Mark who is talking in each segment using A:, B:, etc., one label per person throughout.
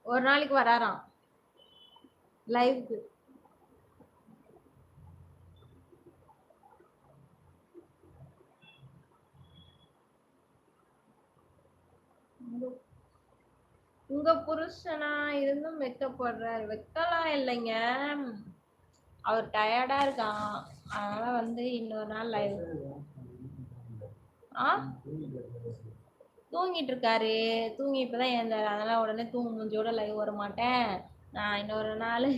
A: ஒரு நாளைக்கு வராராம் லைவுக்கு. உங்க புருஷனா இருந்தும் வெக்கப்படுறாரு. வெக்கலாம் இல்லைங்க, அவர் டயர்டா இருக்கான். அதனால வந்து இன்னொரு நாள் லைவ். தூங்கிட்டு இருக்காரு. தூங்கி இப்பதான் எழுந்தாரு. அதனால உடனே தூங்கு மூஞ்சியோட லைவ் வர மாட்டேன். நான் இன்னொரு நாள்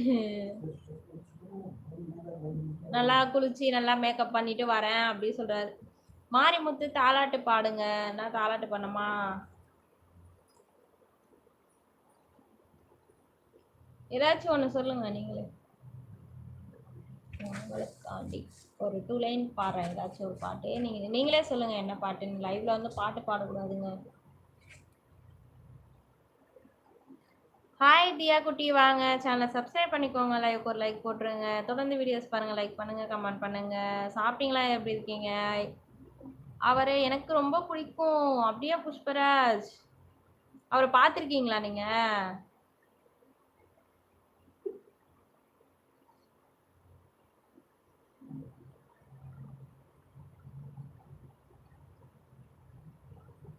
A: நல்லா குளிச்சு நல்லா மேக்கப் பண்ணிட்டு வரேன் அப்படி சொல்றாரு. மாரிமுத்து தாலாட்டு பாடுங்க. நான் தாலாட்டு பண்ணமா? ஏதாச்சும் ஒண்ணு சொல்லுங்க நீங்களே. உங்களுக்காண்டி ஒரு 2 லைன் பாடுறேன். ஏதாச்சும் ஒரு பாட்டு நீங்களே சொல்லுங்க என்ன பாட்டுன்னு. லைவ்ல வந்து பாட்டு பாடக்கூடாதுங்க. ஹாய் தியா குட்டி, வாங்க சேனலை சப்ஸ்கிரைப் பண்ணிக்கோங்க. லைவுக்கு ஒரு லைக் போட்டுருங்க. தொடர்ந்து வீடியோஸ் பாருங்க, லைக் பண்ணுங்க, கமெண்ட் பண்ணுங்க. சாப்பிட்டீங்களா? எப்படி இருக்கீங்க? அவரை எனக்கு ரொம்ப பிடிக்கும். அப்படியே புஷ்பராஜ், அவரை பார்த்துருக்கீங்களா நீங்க?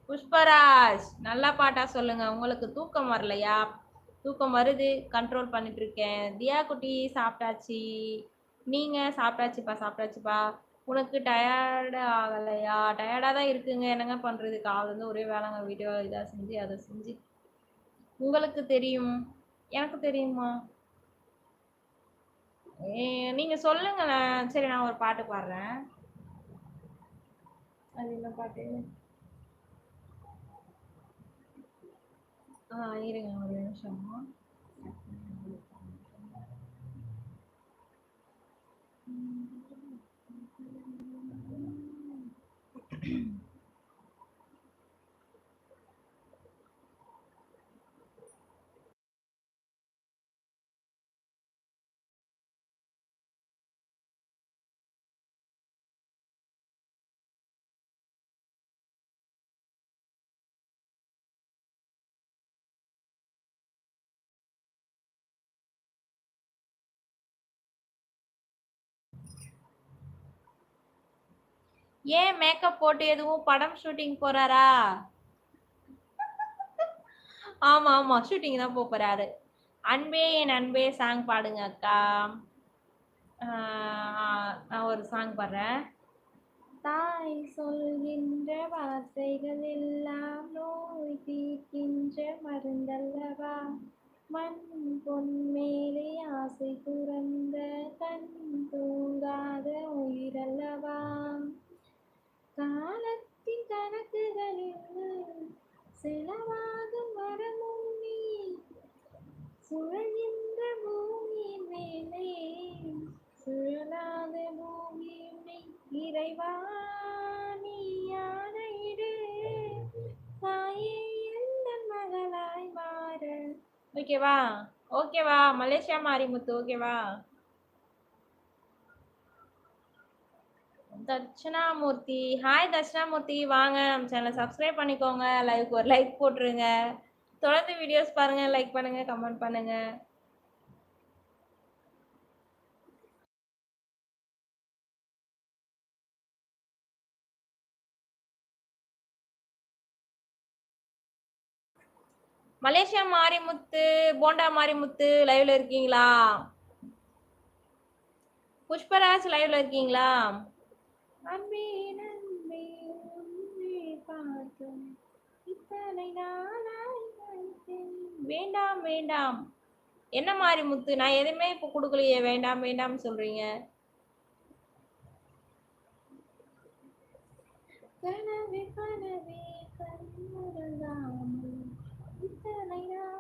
A: புஷ்பராஜ், நல்லா பாட்டா சொல்லுங்க. உங்களுக்கு தூக்கம் வரலையா? தூக்கம் வருது, கண்ட்ரோல் பண்ணிட்டு இருக்கேன். தியா குட்டி சாப்பிட்டாச்சு. நீங்க? சாப்பிட்டாச்சுப்பா, சாப்பிட்டாச்சுப்பா. உனக்கு டயர்டு ஆகலையா? டயர்டாக தான் இருக்குங்க. என்னங்க பண்ணுறது, காலைல இருந்து ஒரே வேலைங்க. வீடியோ இதாக செஞ்சு அதை செஞ்சு. உங்களுக்கு தெரியும், எனக்கு தெரியுமா? நீங்க சொல்லுங்களேன். சரி, நான் ஒரு பாட்டு பாடுறேன். அது என்ன பாட்டு? இருங்க ஒரு நிமிஷம். ஏன் மேக்கப் போட்டு எதுவும் படம் ஷூட்டிங் போறாரா? ஆமா ஆமா, ஷூட்டிங் தான் போறாரு. அன்பே என் அன்பே சாங் பாடுங்க அக்கா. நான் ஒரு சாங் பாடுறேன். தாய் சொல்கின்ற வார்த்தைகள் எல்லாம் நோய் தீர்க்கின்ற மருந்தல்லவா. மண் பொன் மேலே ஆசை துறந்த கண் தூங்காத உயிரல்லவா. காலத்தின் கணக்குகளில் செலவாகும் வரமும் நீ. சுழல்கின்ற பூமியின் மேலே சுழலாத பூமியும் நீ. இறைவா நீ யானையிடு, தாயே எந்தன் மகளாய் மாற. ஓகேவா? ஓகேவா மலேசியா மாரிமுத்து? ஓகேவா? தட்சிணாமூர்த்தி, ஹாய் தட்சிணாமூர்த்தி, வாங்க நம்ம சேனலை சப்ஸ்கிரைப் பண்ணிக்கோங்க. லைக் ஒரு லைக் போட்டுருங்க. தொடர்ந்து வீடியோஸ் பாருங்க, லைக் பண்ணுங்க, கமெண்ட் பண்ணுங்க. மலேசியா மாரிமுத்து, போண்டா மாரிமுத்து லைவ்ல இருக்கீங்களா? புஷ்பராஜ் லைவ்ல இருக்கீங்களா? அன்பே நன்பே உன்னை பார்க்கும் இத்தனை நாளாய் வைத்தேன். வேண்டாம் வேண்டாம். என்ன மாரிமுத்து, நான் எதுவுமே இப்போ கொடுக்கலையே, வேண்டாம் வேண்டாம் சொல்றீங்க. கனவே கனவே கண்ணுறங்காமல் இத்தனை நாள்